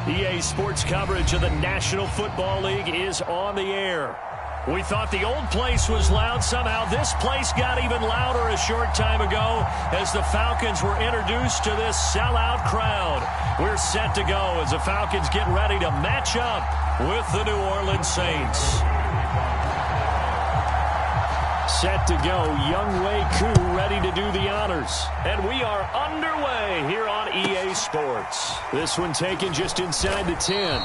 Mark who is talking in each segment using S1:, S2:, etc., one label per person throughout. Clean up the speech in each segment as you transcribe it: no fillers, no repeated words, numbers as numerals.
S1: EA Sports coverage of the National Football League is on the air. We thought the old place was loud. Somehow this place got even louder a short time ago as the Falcons were introduced to this sellout crowd. We're set to go as the Falcons get ready to match up with the New Orleans Saints. Set to go, Younghoe Koo ready to do the honors. And we are underway here on EA Sports. This one taken just inside the 10.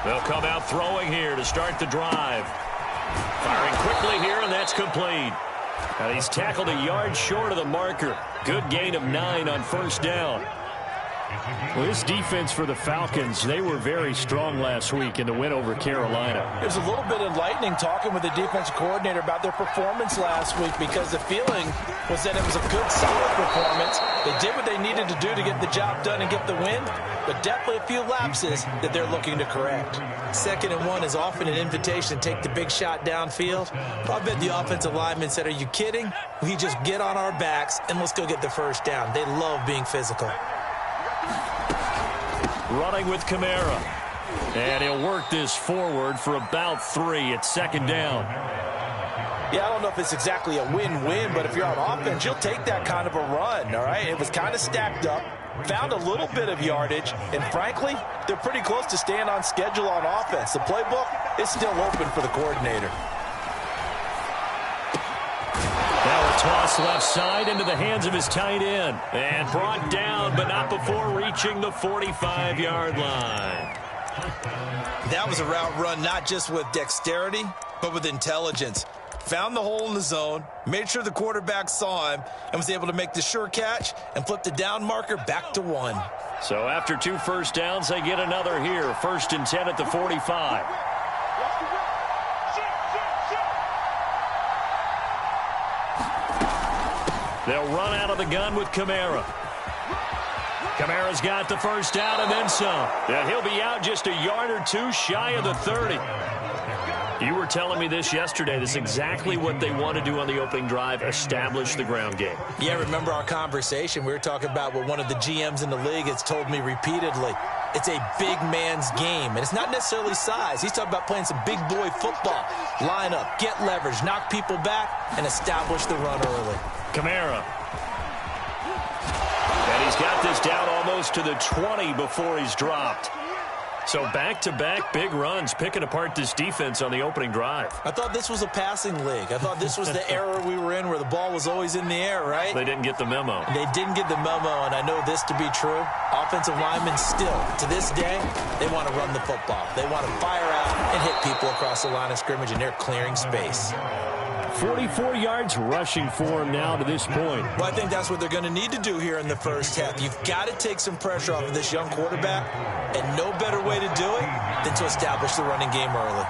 S1: They'll come out throwing here to start the drive. Firing quickly here, and that's complete. And he's tackled a yard short of the marker. Good gain of 9 on first down. Well, this defense for the Falcons, they were very strong last week in the win over Carolina.
S2: It was a little bit enlightening talking with the defensive coordinator about their performance last week because the feeling was that it was a good, solid performance. They did what they needed to do to get the job done and get the win, but definitely a few lapses that they're looking to correct. 2nd and 1 is often an invitation to take the big shot downfield. I bet the offensive lineman said, "Are you kidding? We just get on our backs and let's go get the first down." They love being physical.
S1: Running with Kamara. And he'll work this forward for about 3 at 2nd down.
S2: Yeah, I don't know if it's exactly a win-win, but if you're on offense, you'll take that kind of a run, all right? It was kind of stacked up, found a little bit of yardage, and frankly, they're pretty close to staying on schedule on offense. The playbook is still open for the coordinator.
S1: Now a toss left side into the hands of his tight end. And brought down, but not before reaching the 45-yard line.
S2: That was a route run not just with dexterity, but with intelligence. Found the hole in the zone, made sure the quarterback saw him, and was able to make the sure catch and flip the down marker back to 1.
S1: So after 2 first downs, they get another here. 1st and 10 at the 45. They'll run out of the gun with Kamara. Kamara's got the first down and then some. And he'll be out just a yard or 2 shy of the 30. You were telling me this yesterday. This is exactly what they want to do on the opening drive, establish the ground game.
S2: Yeah, remember our conversation? We were talking about what one of the GMs in the league has told me repeatedly. It's a big man's game, and it's not necessarily size. He's talking about playing some big boy football. Line up, get leverage, knock people back, and establish the run early.
S1: Kamara. And he's got this down almost to the 20 before he's dropped. So back-to-back big runs, picking apart this defense on the opening drive.
S2: I thought this was a passing league. I thought this was the era we were in where the ball was always in the air, right?
S1: They didn't get the memo.
S2: They didn't get the memo, and I know this to be true. Offensive linemen still, to this day, they want to run the football. They want to fire out and hit people across the line of scrimmage, and they're clearing space.
S1: 44 yards rushing for him now to this point.
S2: Well, I think that's what they're going to need to do here in the first half. You've got to take some pressure off of this young quarterback, and no better way to do it than to establish the running game early.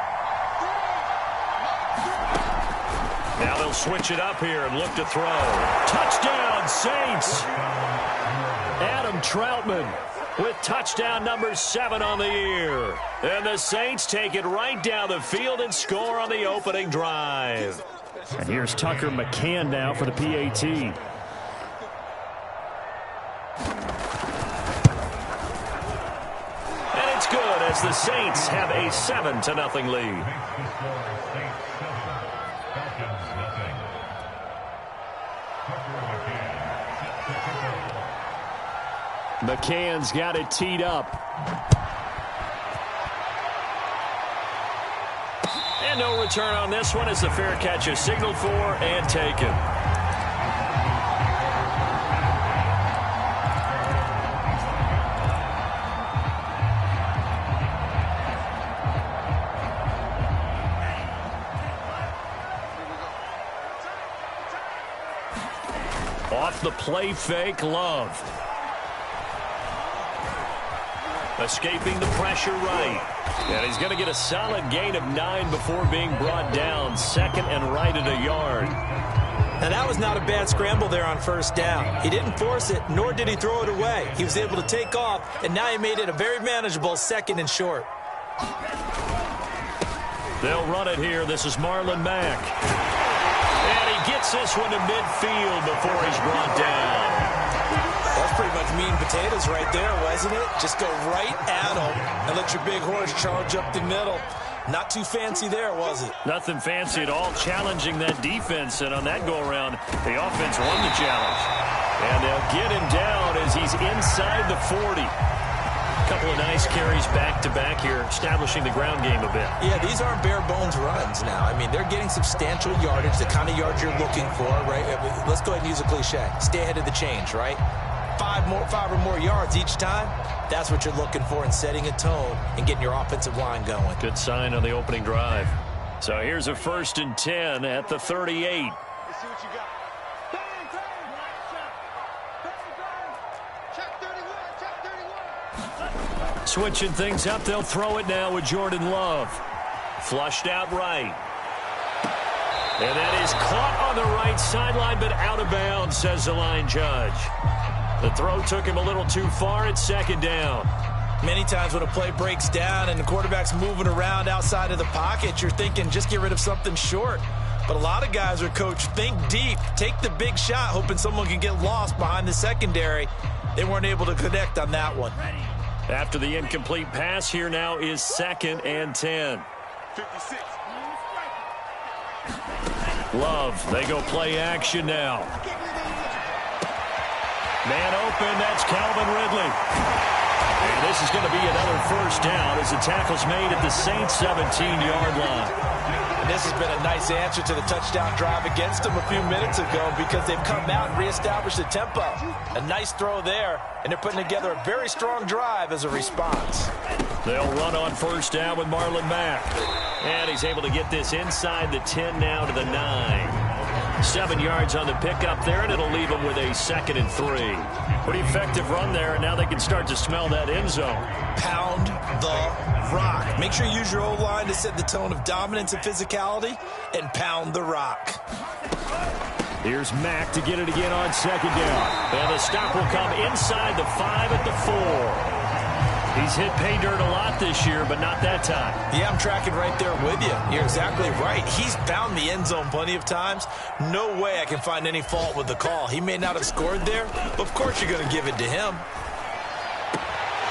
S1: Now they'll switch it up here and look to throw. Touchdown, Saints! Adam Troutman with touchdown number 7 on the year. And the Saints take it right down the field and score on the opening drive. And here's Tucker McCann now for the PAT. And it's good as the Saints have a 7-0 lead. McCann's got it teed up. And no return on this one as the fair catch is signaled for and taken. Off the play fake, Love. Escaping the pressure right. And he's going to get a solid gain of 9 before being brought down. Second and right at a yard.
S2: Now, that was not a bad scramble there on first down. He didn't force it, nor did he throw it away. He was able to take off, and now he made it a very manageable second and short.
S1: They'll run it here. This is Marlon Mack. And he gets this one to midfield before he's brought down.
S2: That's pretty much meat and potatoes right there, wasn't it? Just go right at him and let your big horse charge up the middle. Not too fancy there, was it?
S1: Nothing fancy at all, challenging that defense. And on that go-around, the offense won the challenge. And they'll get him down as he's inside the 40. A couple of nice carries back-to-back here, establishing the ground game a bit.
S2: Yeah, these aren't bare-bones runs now. I mean, they're getting substantial yardage, the kind of yards you're looking for, right? Let's go ahead and use a cliche. Stay ahead of the change, right? 5 or more yards each time. That's what you're looking for in setting a tone and getting your offensive line going.
S1: Good sign on the opening drive. So here's a 1st and 10 at the 38.
S3: Let's see what you got. Check 31.
S1: Switching things up, they'll throw it now with Jordan Love. Flushed out right. And that is caught on the right sideline, but out of bounds, says the line judge. The throw took him a little too far. It's 2nd down.
S2: Many times when a play breaks down and the quarterback's moving around outside of the pocket, you're thinking just get rid of something short. But a lot of guys are coached, think deep, take the big shot, hoping someone can get lost behind the secondary. They weren't able to connect on that one.
S1: After the incomplete pass, here now is 2nd and 10.
S3: 56.
S1: Love, they go play action now. Man open, that's Calvin Ridley. And this is going to be another 1st down as the tackle's made at the Saints' 17-yard line.
S2: And this has been a nice answer to the touchdown drive against them a few minutes ago because they've come out and reestablished the tempo. A nice throw there, and they're putting together a very strong drive as a response.
S1: They'll run on 1st down with Marlon Mack. And he's able to get this inside the 10 now to the 9. 7 yards on the pickup there, and it'll leave them with a 2nd and 3. Pretty effective run there, and now they can start to smell that end zone.
S2: Pound the rock. Make sure you use your O-line to set the tone of dominance and physicality, and pound the rock.
S1: Here's Mack to get it again on 2nd down. And the stop will come inside the 5 at the 4. He's hit pay dirt a lot this year, but not that time.
S2: Yeah, I'm tracking right there with you. You're exactly right. He's found the end zone plenty of times. No way I can find any fault with the call. He may not have scored there, but of course you're going to give it to him.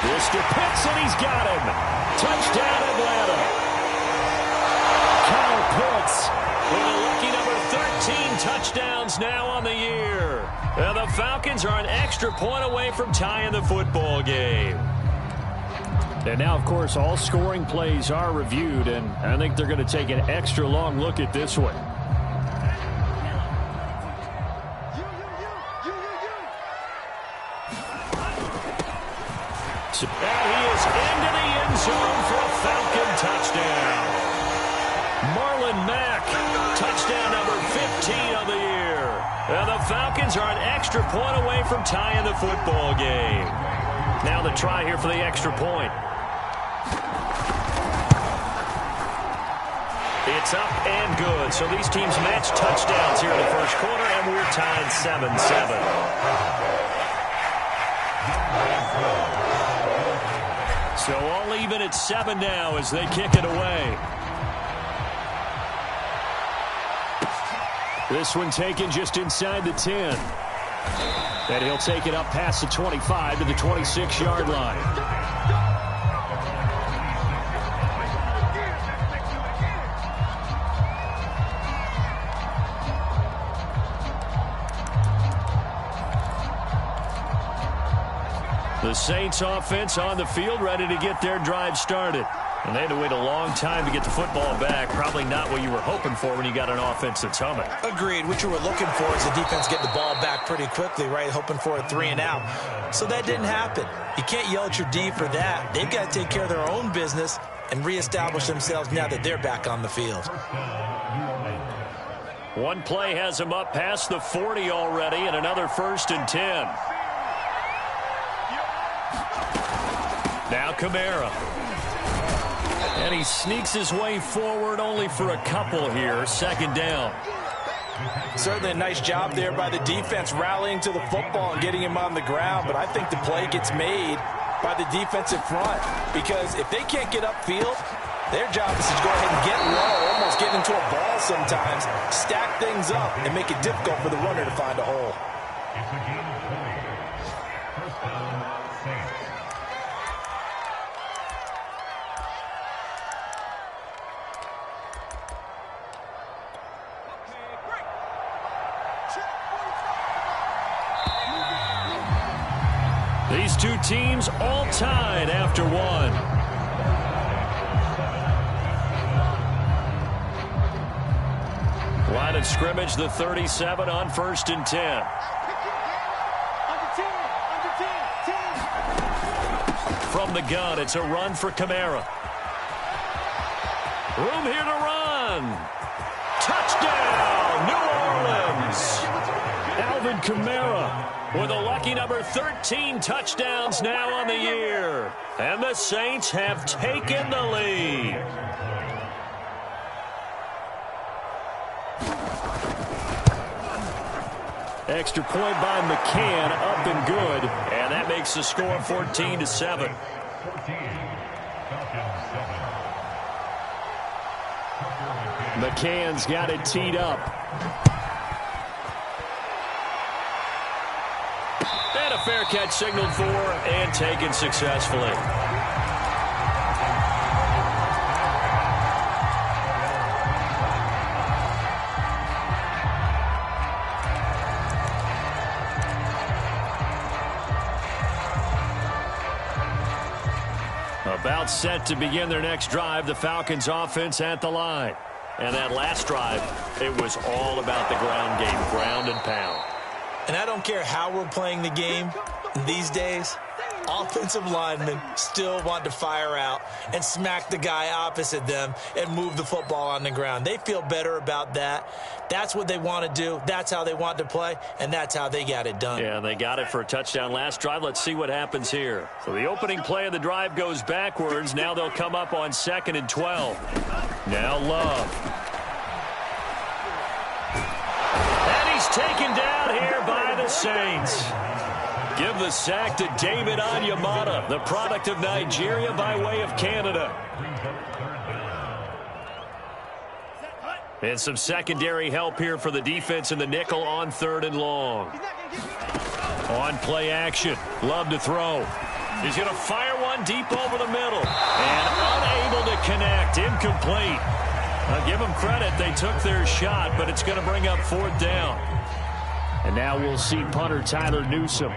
S1: This to Pitts, and he's got him. Touchdown, Atlanta. Kyle Pitts with a lucky number 13 touchdowns now on the year. And the Falcons are an extra point away from tying the football game. And now, of course, all scoring plays are reviewed, and I think they're going to take an extra long look at this one. And he is into the end zone for a Falcon touchdown. Marlon Mack, touchdown number 15 of the year. And the Falcons are an extra point away from tying the football game. Now the try here for the extra point. It's up and good. So these teams match touchdowns here in the 1st quarter, and we're tied 7-7. So all even at 7 now as they kick it away. This one taken just inside the 10. And he'll take it up past the 25 to the 26-yard line. The Saints offense on the field, ready to get their drive started. And they had to wait a long time to get the football back. Probably not what you were hoping for when you got an offense that's humming.
S2: Agreed. What you were looking for is the defense getting the ball back pretty quickly, right? Hoping for a 3 and out. So that didn't happen. You can't yell at your D for that. They've got to take care of their own business and reestablish themselves now that they're back on the field.
S1: One play has them up past the 40 already, and another 1st and 10. Now Kamara. And he sneaks his way forward only for a couple here. Second down.
S2: Certainly a nice job there by the defense rallying to the football and getting him on the ground. But I think the play gets made by the defensive front, because if they can't get upfield, their job is to go ahead and get low, almost get into a ball sometimes, stack things up, and make it difficult for the runner to find a hole.
S1: These two teams all tied after one. Line of scrimmage, the 37 on 1st and 10. From the gun, it's a run for Kamara. Room here to run. Touchdown, New Orleans. Alvin Kamara with a lucky number 13 touchdowns now on the year. And the Saints have taken the lead. Extra point by McCann, up and good. And that makes the score 14-7. McCann's got it teed up. And a fair catch signaled for and taken successfully. About set to begin their next drive, the Falcons offense at the line. And that last drive, it was all about the ground game, ground and pound.
S2: And I don't care how we're playing the game these days, offensive linemen still want to fire out and smack the guy opposite them and move the football on the ground. They feel better about that. That's what they want to do. That's how they want to play, and that's how they got it done.
S1: Yeah, they got it for a touchdown last drive. Let's see what happens here. So the opening play of the drive goes backwards. Now they'll come up on 2nd and 12. Now Love. And he's taken down here by the Saints. Give the sack to David Onyemata, the product of Nigeria by way of Canada. And some secondary help here for the defense in the nickel on 3rd and long. On play action, Love to throw. He's going to fire one deep over the middle. And unable to connect, incomplete. I'll give them credit, they took their shot, but it's going to bring up 4th down. And now we'll see punter Tyler Newsome.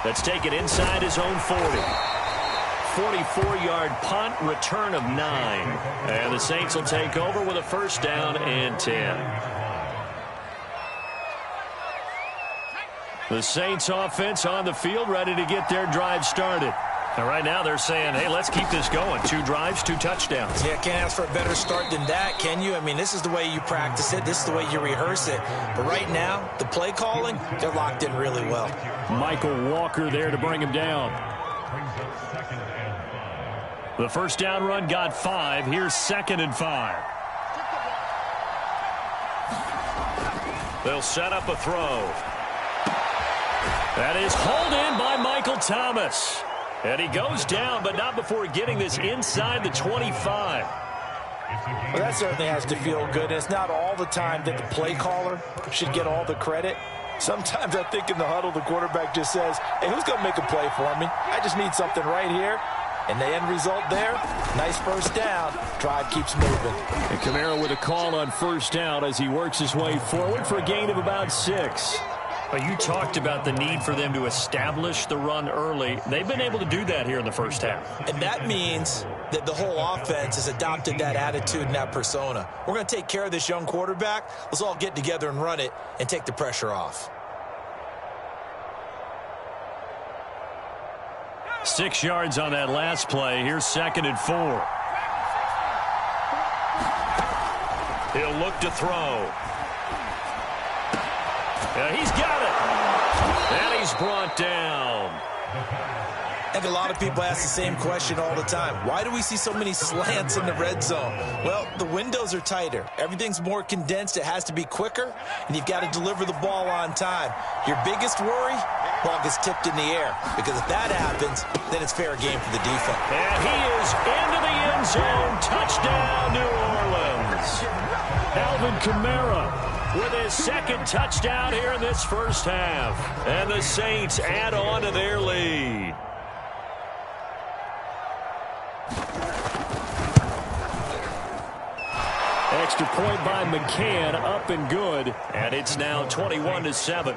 S1: Let's take it inside his own 40. 44-yard punt, return of 9. And the Saints will take over with a 1st down and 10. The Saints offense on the field, ready to get their drive started. And right now they're saying, hey, let's keep this going. 2 drives, 2 touchdowns.
S2: Yeah, can't ask for a better start than that, can you? I mean, this is the way you practice it. This is the way you rehearse it. But right now, the play calling, they're locked in really well.
S1: Michael Walker there to bring him down. The 1st down run got 5. Here's 2nd and 5. They'll set up a throw. That is hauled in by Michael Thomas. And he goes down, but not before getting this inside the 25.
S2: Well, that certainly has to feel good. And it's not all the time that the play caller should get all the credit. Sometimes I think in the huddle, the quarterback just says, hey, who's going to make a play for me? I just need something right here. And the end result there, nice 1st down. Drive keeps moving.
S1: And Kamara with a call on 1st down as he works his way forward for a gain of about 6. But you talked about the need for them to establish the run early. They've been able to do that here in the 1st half.
S2: And that means that the whole offense has adopted that attitude and that persona. We're going to take care of this young quarterback. Let's all get together and run it and take the pressure off.
S1: 6 yards on that last play. Here's 2nd and 4. He'll look to throw. Yeah, he's got it. And he's brought down.
S2: I think a lot of people ask the same question all the time. Why do we see so many slants in the red zone? Well, the windows are tighter. Everything's more condensed. It has to be quicker, and you've got to deliver the ball on time. Your biggest worry? Ball gets tipped in the air, because if that happens, then it's fair game for the defense.
S1: And he is into the end zone. Touchdown, New Orleans. Alvin Kamara with his second touchdown here in this first half. And the Saints add on to their lead. Extra point by McCann, up and good. And it's now 21-7.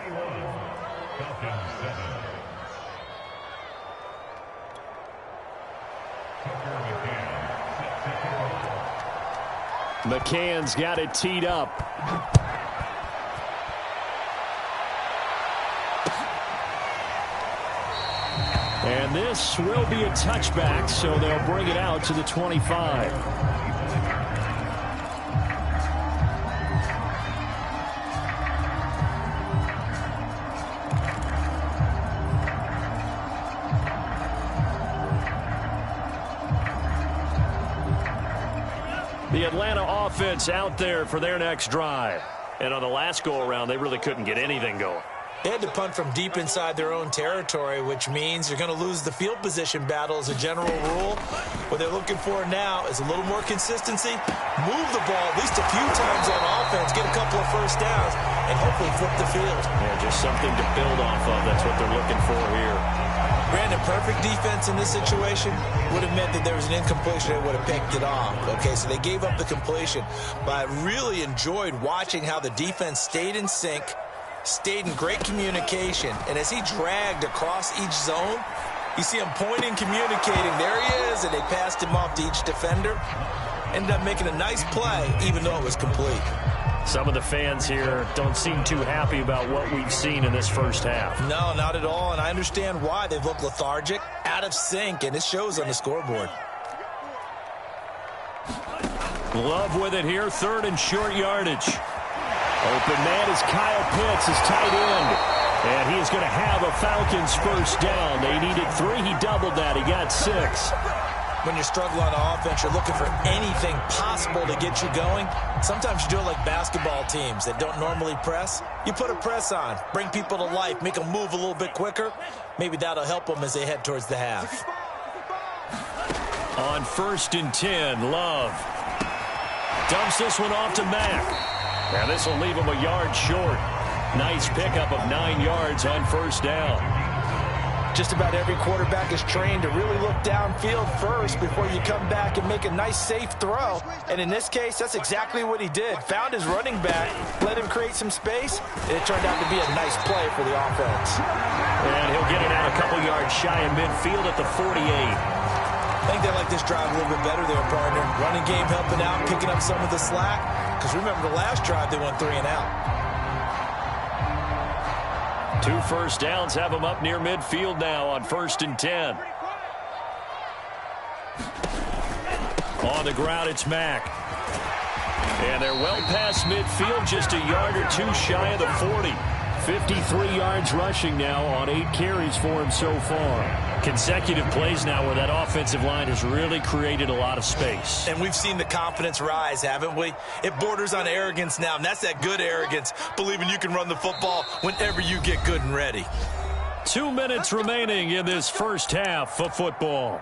S1: McCann's got it teed up. And this will be a touchback, so they'll bring it out to the 25. The Atlanta offense out there for their next drive. And on the last go-around, they really couldn't get anything going.
S2: They had to punt from deep inside their own territory, which means you're going to lose the field position battle as a general rule. What they're looking for now is a little more consistency, move the ball at least a few times on offense, get a couple of first downs, and hopefully flip the field.
S1: Yeah, just something to build off of. That's what they're looking for here.
S2: Brandon, perfect defense in this situation would have meant that there was an incompletion. They would have picked it off. Okay, so they gave up the completion. But I really enjoyed watching how the defense stayed in sync, stayed in great communication. And as he dragged across each zone, you see him pointing, communicating. There he is, and they passed him off to each defender. Ended up making a nice play, even though it was complete.
S1: Some of the fans here don't seem too happy about what we've seen in this first half.
S2: No, not at all, and I understand why. They've looked lethargic, out of sync, and it shows on the scoreboard.
S1: Love with it here, third and short yardage. Open man is Kyle Pitts, his tight end. And he is going to have a Falcons first down. They needed 3. He doubled that. He got 6.
S2: When you're struggling on offense, you're looking for anything possible to get you going. Sometimes you do it like basketball teams that don't normally press. You put a press on, bring people to life, make them move a little bit quicker. Maybe that'll help them as they head towards the half.
S1: On 1st and 10, Love dumps this one off to Mack. Now this will leave him a yard short. Nice pickup of 9 yards on first down.
S2: Just about every quarterback is trained to really look downfield first before you come back and make a nice, safe throw. And in this case, that's exactly what he did. Found his running back, let him create some space, and it turned out to be a nice play for the offense.
S1: And he'll get it out a couple yards shy of midfield at the 48.
S2: I think they like this drive a little bit better there, partner. Running game helping out, picking up some of the slack. Because remember, the last drive, they went 3 and out.
S1: 2 first downs have them up near midfield now on 1st and 10. On the ground, it's Mack. And they're well past midfield, just a yard or 2 shy of the 40. 53 yards rushing now on 8 carries for him so far. Consecutive plays now where that offensive line has really created a lot of space.
S2: And we've seen the confidence rise, haven't we? It borders on arrogance now, and that's that good arrogance, believing you can run the football whenever you get good and ready.
S1: 2 minutes remaining in this first half of football.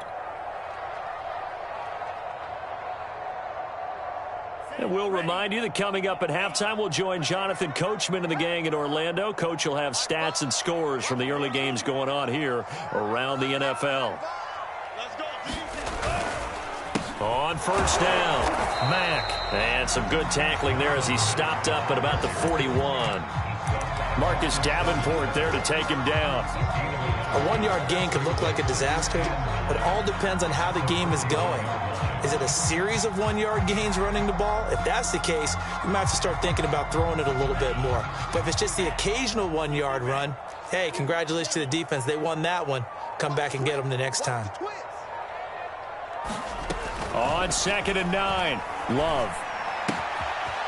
S1: And we'll remind you that coming up at halftime, we'll join Jonathan Coachman and the gang in Orlando. Coach will have stats and scores from the early games going on here around the NFL. On first down, Mack. And some good tackling there as he stopped up at about the 41. Marcus Davenport there to take him down.
S2: A 1-yard gain can look like a disaster, but it all depends on how the game is going. Is it a series of 1-yard gains running the ball? If that's the case, you might have to start thinking about throwing it a little bit more. But if it's just the occasional 1-yard run, hey, congratulations to the defense. They won that one. Come back and get them the next time.
S1: On 2nd and 9, Love.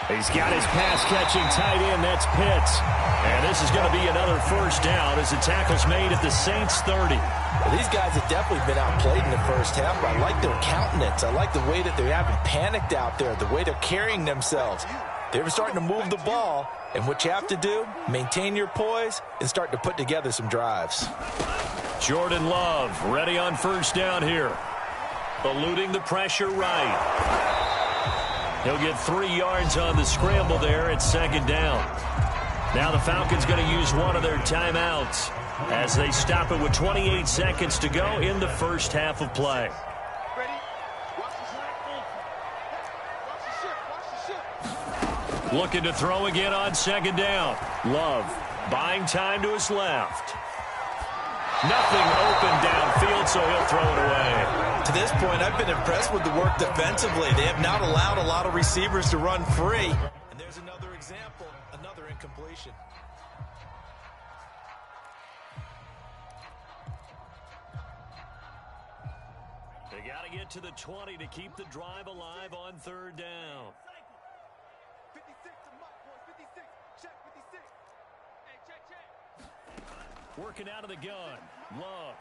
S1: He's got his pass-catching tight end. That's Pitts. And this is going to be another first down as the tackle's made at the Saints' 30.
S2: Well, these guys have definitely been outplayed in the first half, but I like their countenance. I like the way that they haven't panicked out there, the way they're carrying themselves. They're starting to move the ball, and what you have to do, maintain your poise and start to put together some drives.
S1: Jordan Love ready on first down here. Eluding the pressure right. He'll get 3 yards on the scramble there at second down. Now the Falcons going to use one of their timeouts as they stop it with 28 seconds to go in the first half of play. Looking to throw again on second down. Love buying time to his left. Nothing open downfield, so he'll throw it away.
S2: To this point, I've been impressed with the work defensively. They have not allowed a lot of receivers to run free. And there's another example, another incompletion.
S1: They got to get to the 20 to keep the drive alive on third down.
S3: 56 to Mike, boys. 56. Check 56. Hey, check.
S1: Working out of the gun. Love.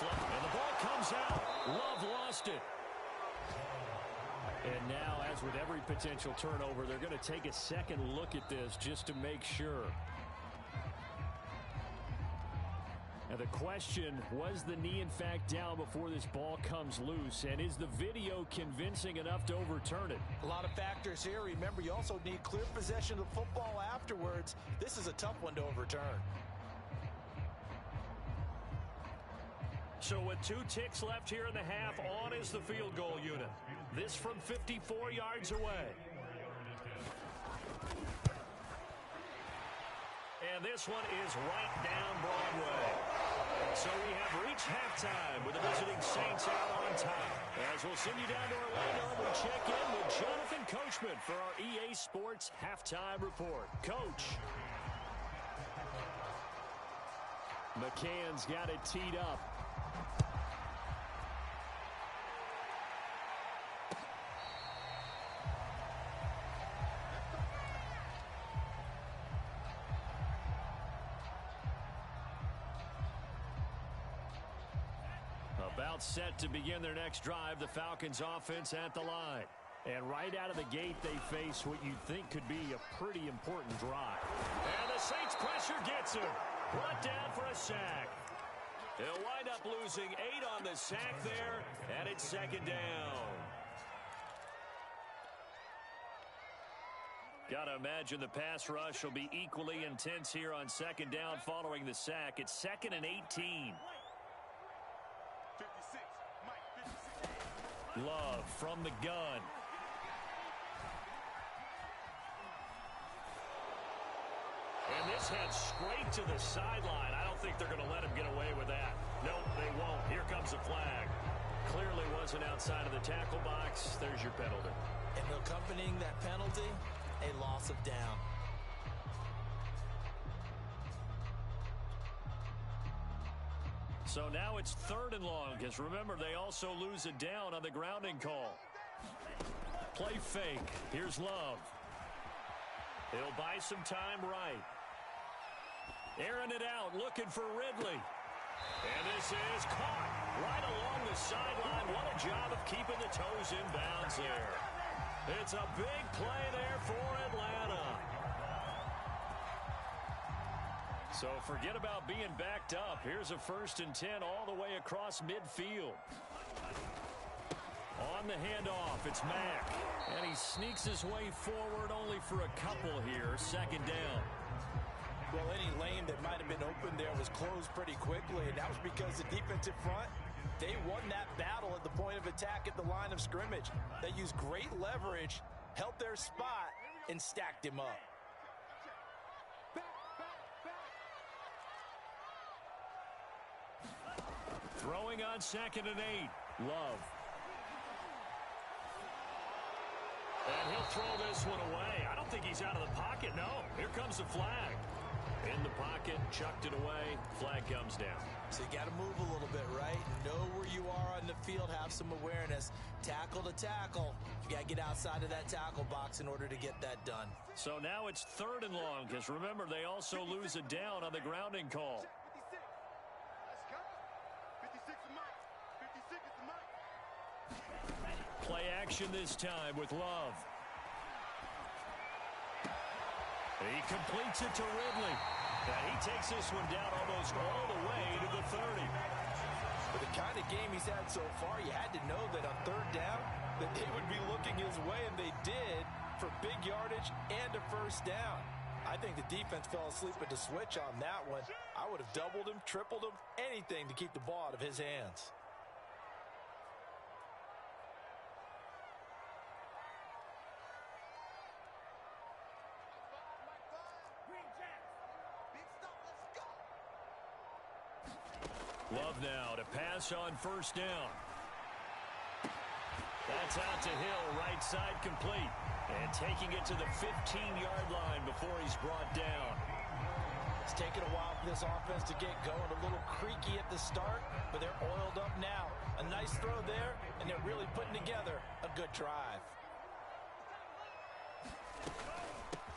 S1: And the ball comes out. Love lost it. And now, as with every potential turnover, they're going to take a second look at this just to make sure. Now the question, was the knee in fact down before this ball comes loose? And is the video convincing enough to overturn it?
S2: A lot of factors here. Remember, you also need clear possession of the football afterwards. This is a tough one to overturn.
S1: So with 2 ticks left here in the half, on is the field goal unit. This from 54 yards away. And this one is right down Broadway. So we have reached halftime with the visiting Saints out on top. As we'll send you down to Orlando, we'll check in with Jonathan Coachman for our EA Sports Halftime Report. Coach. McCann's got it teed up. About set to begin their next drive, the Falcons offense at the line. And right out of the gate, they face what you'd think could be a pretty important drive. And the Saints pressure gets him. Brought down for a sack. They'll wind up losing 8 on the sack there, and it's second down. Got to imagine the pass rush will be equally intense here on second down following the sack. It's 2nd and 18.
S3: 56. Mike, 56.
S1: Love from the gun. And this heads straight to the sideline. I don't think they're going to let him get away with that. Nope, they won't. Here comes a flag. Clearly wasn't outside of the tackle box. There's your penalty.
S2: And accompanying that penalty, a loss of down.
S1: So now it's 3rd and long, because remember, they also lose a down on the grounding call. Play fake. Here's Love. He'll buy some time right. Airing it out, looking for Ridley. And this is caught right along the sideline. What a job of keeping the toes in bounds there. It's a big play there for Atlanta. So forget about being backed up. Here's a 1st and 10 all the way across midfield. On the handoff, it's Mack. And he sneaks his way forward only for a couple here. 2nd down.
S2: Well, any lane that might have been open there was closed pretty quickly, and that was because the defensive front, they won that battle at the point of attack at the line of scrimmage. They used great leverage, held their spot, and stacked him up.
S1: Throwing on 2nd and 8. Love. And he'll throw this one away. I don't think he's out of the pocket, no. Here comes the flag. In the pocket, chucked it away, flag comes down.
S2: So you got to move a little bit, right? Know where you are on the field, have some awareness. Tackle to tackle. You got to get outside of that tackle box in order to get that done.
S1: So now it's 3rd and long, because remember, they also lose a down on the grounding call.
S3: 56. Let's go. 56 is Mike. 56 is Mike.
S1: Play action this time with Love. He completes it to Ridley. And he takes this one down almost all the way to the 30.
S2: With the kind of game he's had so far, you had to know that on 3rd down that they would be looking his way, and they did, for big yardage and a 1st down. I think the defense fell asleep at the switch on that one. I would have doubled him, tripled him, anything to keep the ball out of his hands.
S1: Love now to pass on 1st down. That's out to Hill, right side complete. And taking it to the 15-yard line before he's brought down.
S2: It's taken a while for this offense to get going. A little creaky at the start, but they're oiled up now. A nice throw there, and they're really putting together a good drive.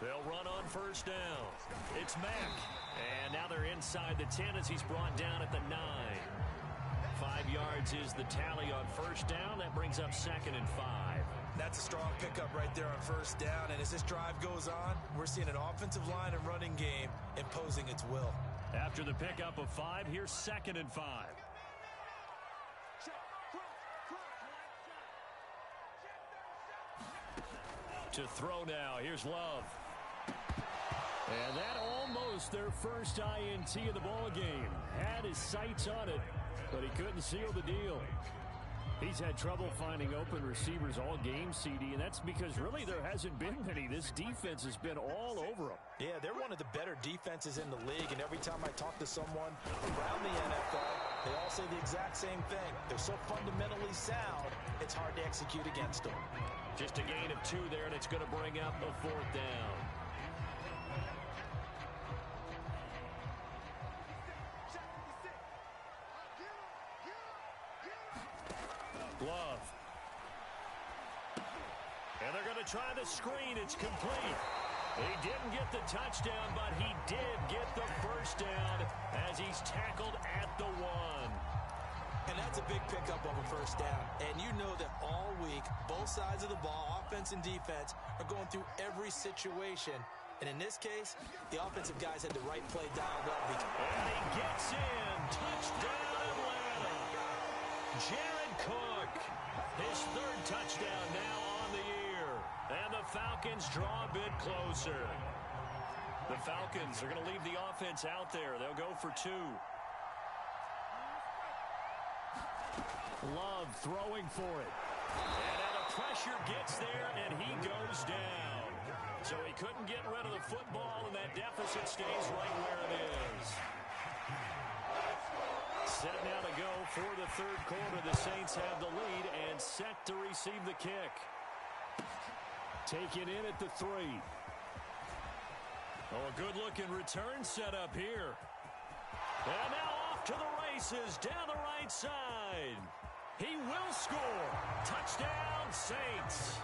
S1: They'll run on 1st down. It's Mack. And now they're inside the 10 as he's brought down at the 9. 5 yards is the tally on 1st down. That brings up 2nd and 5.
S2: That's a strong pickup right there on 1st down. And as this drive goes on, we're seeing an offensive line and running game imposing its will.
S1: After the pickup of 5, here's 2nd and 5. To throw now. Here's Love. And that almost their first INT of the ball game. Had his sights on it, but he couldn't seal the deal. He's had trouble finding open receivers all game, CD, and that's because really there hasn't been many. This defense has been all over them.
S2: Yeah, they're one of the better defenses in the league, and every time I talk to someone around the NFL, they all say the exact same thing. They're so fundamentally sound, it's hard to execute against them.
S1: Just a gain of 2 there, and it's going to bring up a 4th down. Love. And they're going to try the screen. It's complete. He didn't get the touchdown, but he did get the 1st down as he's tackled at the 1.
S2: And that's a big pickup of a 1st down. And you know that all week, both sides of the ball, offense and defense, are going through every situation. And in this case, the offensive guys had the right play dialed up.
S1: And he gets in. Touchdown, Atlanta. Jared Cook, his 3rd touchdown now on the year. And the Falcons draw a bit closer. The Falcons are going to leave the offense out there. They'll go for 2. Love throwing for it. And now the pressure gets there, and he goes down. So he couldn't get rid of the football, and that deficit stays right where it is. Set now to go for the 3rd quarter. The Saints have the lead and set to receive the kick. Taken in at the 3. Oh, a good-looking return set up here. And now off to the races down the right side. He will score. Touchdown, Saints.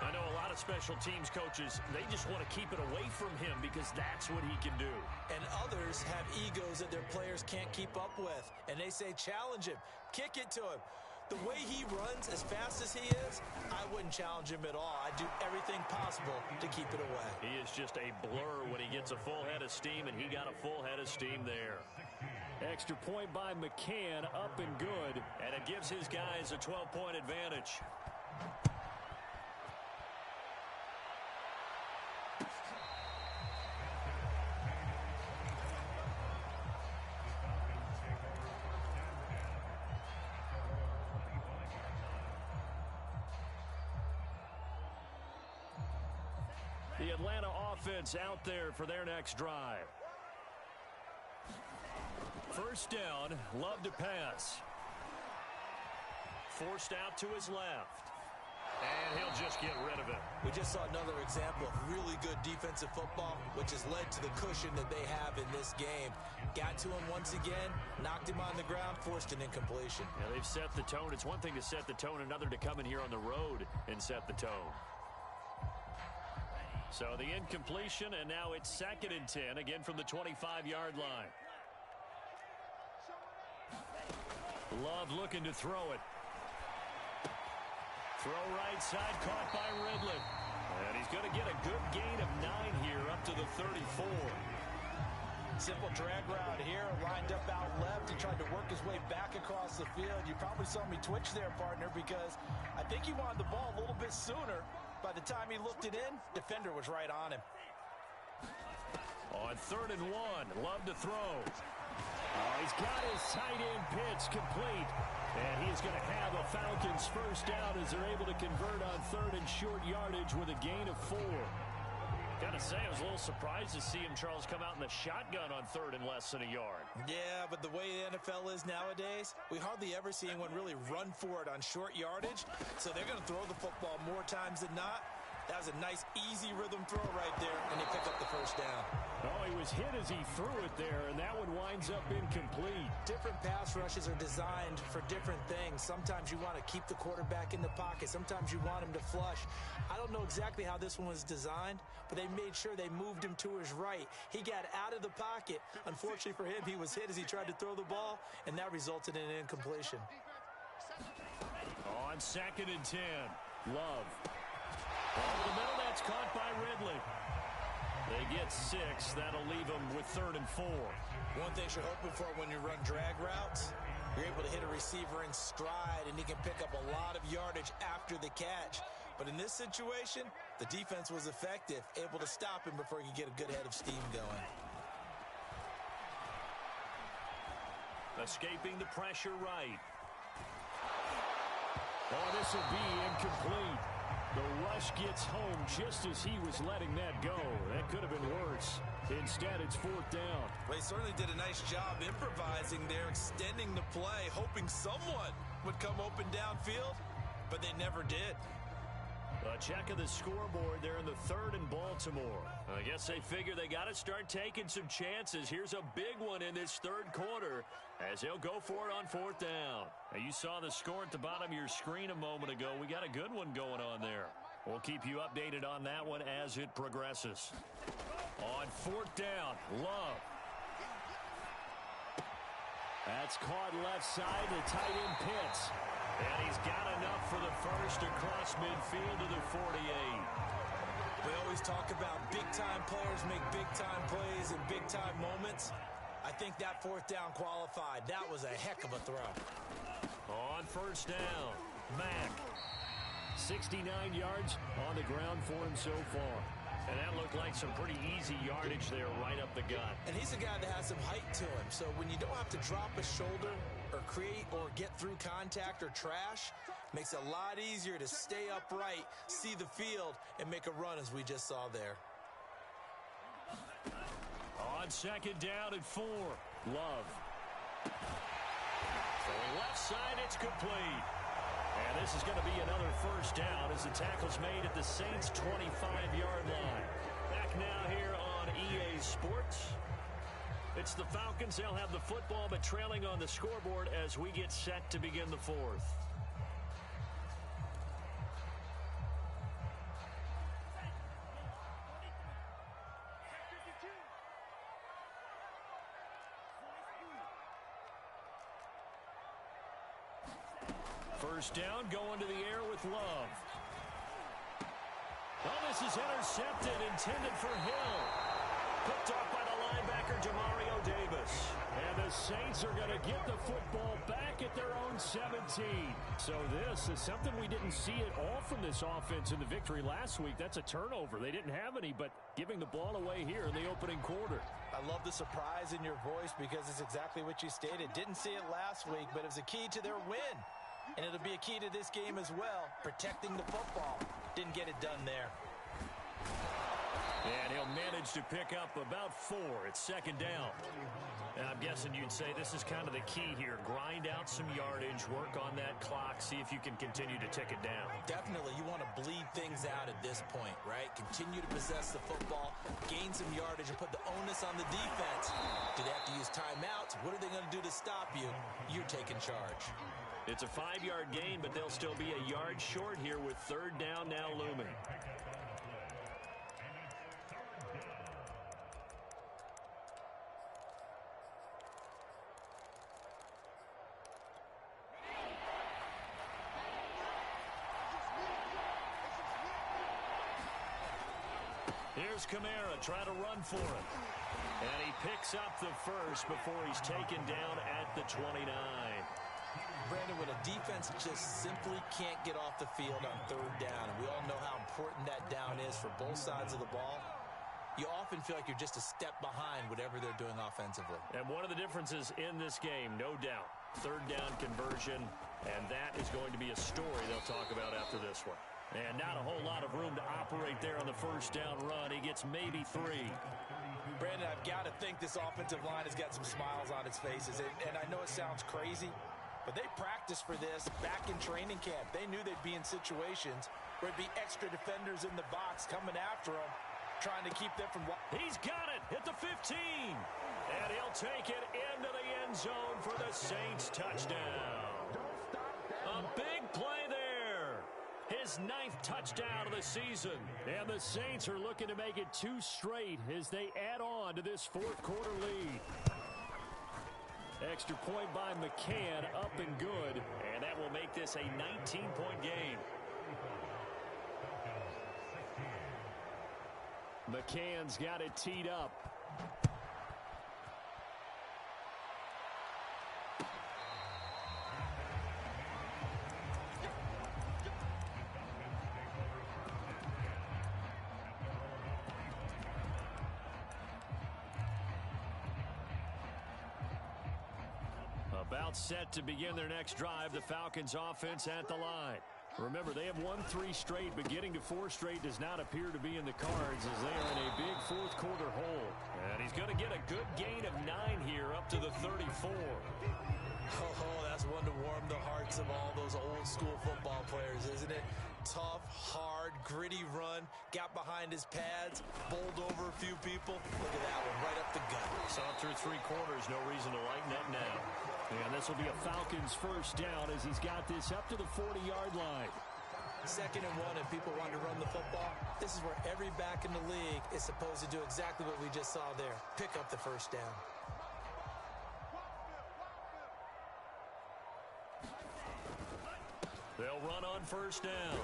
S1: I know a lot of special teams coaches, they just want to keep it away from him because that's what he can do.
S2: And others have egos that their players can't keep up with. And they say, challenge him. Kick it to him. The way he runs as fast as he is, I wouldn't challenge him at all. I'd do everything possible to keep it away.
S1: He is just a blur when he gets a full head of steam, and he got a full head of steam there. Extra point by McCann, up and good, and it gives his guys a 12-point advantage. The Atlanta offense out there for their next drive. 1st down, Love to pass. Forced out to his left. And he'll just get rid of it.
S2: We just saw another example of really good defensive football, which has led to the cushion that they have in this game. Got to him once again, knocked him on the ground, forced an incompletion.
S1: Yeah, they've set the tone. It's one thing to set the tone, another to come in here on the road and set the tone. So the incompletion, and now it's 2nd and 10, again from the 25-yard line. Love looking to throw it. Throw right side, caught by Ridley. And he's going to get a good gain of 9 here, up to the 34.
S2: Simple drag route here, lined up out left. He tried to work his way back across the field. You probably saw me twitch there, partner, because I think he wanted the ball a little bit sooner. By the time he looked it in, defender was right on him.
S1: On 3rd and 1, Love to throw. Oh, he's got his tight end pitch complete. And he's going to have a Falcons first down as they're able to convert on 3rd and short yardage with a gain of 4. Got to say, I was a little surprised to see him, Charles, come out in the shotgun on 3rd and less than a yard.
S2: Yeah, but the way the NFL is nowadays, we hardly ever see anyone really run for it on short yardage. So they're going to throw the football more times than not. That was a nice, easy rhythm throw right there, and they pick up the first down.
S1: Oh, he was hit as he threw it there, and that one winds up incomplete.
S2: Different pass rushes are designed for different things. Sometimes you want to keep the quarterback in the pocket. Sometimes you want him to flush. I don't know exactly how this one was designed, but they made sure they moved him to his right. He got out of the pocket. Unfortunately for him, he was hit as he tried to throw the ball, and that resulted in an incompletion.
S1: On 2nd and 10, Love. Over the middle, that's caught by Ridley. They get 6. That'll leave them with 3rd and 4.
S2: One thing you're hoping for when you run drag routes, you're able to hit a receiver in stride, and he can pick up a lot of yardage after the catch. But in this situation, the defense was effective, able to stop him before he could get a good head of steam going.
S1: Escaping the pressure right. Oh, this will be incomplete. The rush gets home just as he was letting that go. That could have been worse. Instead, it's 4th down.
S2: Well, he certainly did a nice job improvising there, extending the play, hoping someone would come open downfield, but they never did.
S1: A check of the scoreboard there in the 3rd and Baltimore. I guess they figure they got to start taking some chances. Here's a big one in this 3rd quarter as they'll go for it on 4th down. Now, you saw the score at the bottom of your screen a moment ago. We got a good one going on there. We'll keep you updated on that one as it progresses. On 4th down, Love. That's caught left side, the tight end Pitts. And he's got enough for the first across midfield to the 48.
S2: We always talk about big-time players make big-time plays in big-time moments. I think that 4th down qualified. That was a heck of a throw.
S1: On 1st down, Mack. 69 yards on the ground for him so far. And that looked like some pretty easy yardage there right up the gut.
S2: And he's a guy that has some height to him. So when you don't have to drop a shoulder or create or get through contact or trash, makes it a lot easier to stay upright, see the field, and make a run as we just saw there.
S1: On 2nd down and 4, Love. Throwing left side, it's complete. And this is going to be another first down as the tackle's made at the Saints' 25-yard line. Back now here on EA Sports. It's the Falcons. They'll have the football, but trailing on the scoreboard as we get set to begin the 4th. First down, going to the air with Love. Oh, this is intercepted, intended for Hill. Picked off by the linebacker, Demario Davis. And the Saints are going to get the football back at their own 17. So this is something we didn't see at all from this offense in the victory last week. That's a turnover. They didn't have any, but giving the ball away here in the opening quarter.
S2: I love the surprise in your voice because it's exactly what you stated. Didn't see it last week, but it was a key to their win. And it'll be a key to this game as well, protecting the football. Didn't get it done there.
S1: And he'll manage to pick up about 4. It's second down. And I'm guessing you'd say this is kind of the key here. Grind out some yardage, work on that clock, see if you can continue to tick it down.
S2: Definitely, you want to bleed things out at this point, right? Continue to possess the football, gain some yardage, and put the onus on the defense. Do they have to use timeouts? What are they going to do to stop you? You're taking charge.
S1: It's a 5-yard gain, but they'll still be a yard short here with third down now looming. Here's Kamara trying to run for it. And he picks up the first before he's taken down at the 29.
S2: Brandon, when a defense just simply can't get off the field on third down, and we all know how important that down is for both sides of the ball, you often feel like you're just a step behind whatever they're doing offensively.
S1: And one of the differences in this game, no doubt, third down conversion, and that is going to be a story they'll talk about after this one. And not a whole lot of room to operate there on the first down run. He gets maybe 3.
S2: Brandon, I've got to think this offensive line has got some smiles on its faces. And I know it sounds crazy, but they practiced for this back in training camp. They knew they'd be in situations where it'd be extra defenders in the box coming after them, trying to keep them from...
S1: He's got it at the 15. And he'll take it into the end zone for the Saints touchdown. A big play there. His 9th touchdown of the season. And the Saints are looking to make it 2 straight as they add on to this fourth-quarter lead. Extra point by McCann, up and good. And that will make this a 19-point game. McCann's got it teed up. About set to begin their next drive, the Falcons offense at the line. Remember, they have won 3 straight, but getting to 4 straight does not appear to be in the cards as they are in a big fourth-quarter hole. And he's going to get a good gain of 9 here up to the 34.
S2: Oh, that's one to warm the hearts of all those old-school football players, isn't it? Tough, hard, gritty run, got behind his pads, bowled over a few people. Look at that one, right up the gut.
S1: Saw through 3 quarters, no reason to lighten up now. And this will be a Falcons first down as he's got this up to the 40-yard line.
S2: 2nd and 1, and people want to run the football. This is where every back in the league is supposed to do exactly what we just saw there. Pick up the first down.
S1: They'll run on first down.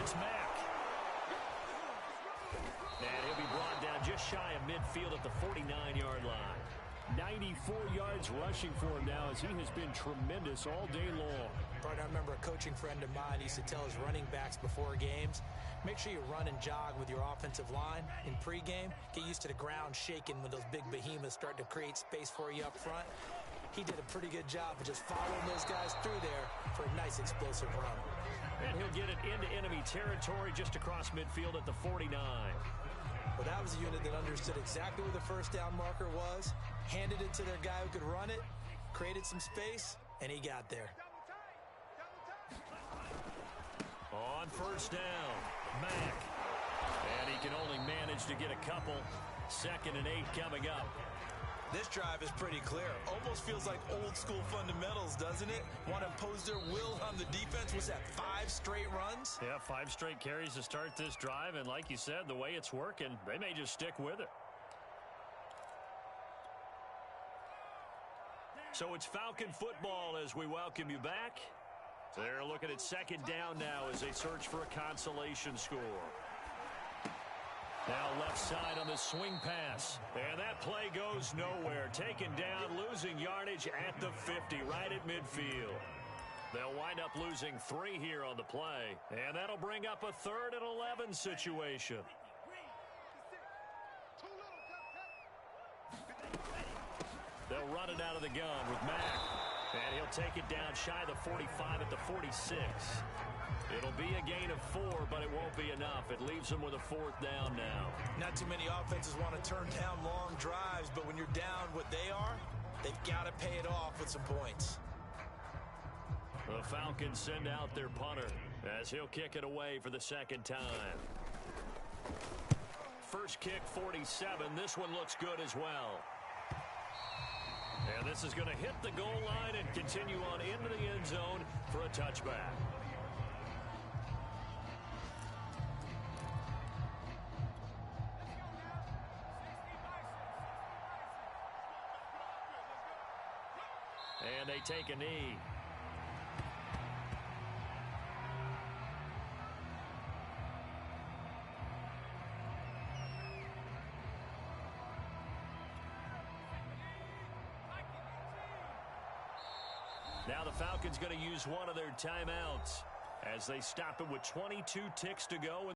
S1: It's Mack. And he'll be brought down just shy of midfield at the 49-yard line. 94 yards rushing for him now as he has been tremendous all day long.
S2: Right, I remember a coaching friend of mine used to tell his running backs before games, make sure you run and jog with your offensive line in pregame. Get used to the ground shaking when those big behemoths start to create space for you up front. He did a pretty good job of just following those guys through there for a nice explosive run.
S1: And he'll get it into enemy territory just across midfield at the 49.
S2: Well, that was a unit that understood exactly where the first down marker was, handed it to their guy who could run it, created some space, and he got there.
S1: On first down, Mack. And he can only manage to get a couple. 2nd and 8 coming up.
S2: This drive is pretty clear. Almost feels like old school fundamentals, doesn't it? Want to impose their will on the defense. Was that 5 straight runs?
S1: Yeah, 5 straight carries to start this drive. And like you said, the way it's working, they may just stick with it. So it's Falcon football as we welcome you back. They're looking at 2nd down now as they search for a consolation score. Now left side on the swing pass. And that play goes nowhere. Taken down, losing yardage at the 50, right at midfield. They'll wind up losing 3 here on the play. And that'll bring up a 3rd and 11 situation. They'll run it out of the gun with Mack. And he'll take it down shy of the 45 at the 46. It'll be a gain of 4, but it won't be enough. It leaves them with a 4th down now.
S2: Not too many offenses want to turn down long drives, but when you're down what they are, they've got to pay it off with some points.
S1: The Falcons send out their punter as he'll kick it away for the 2nd time. First kick, 47. This one looks good as well. And this is going to hit the goal line and continue on into the end zone for a touchback. And they take a knee. Now the Falcons going to use one of their timeouts as they stop it with 22 ticks to go.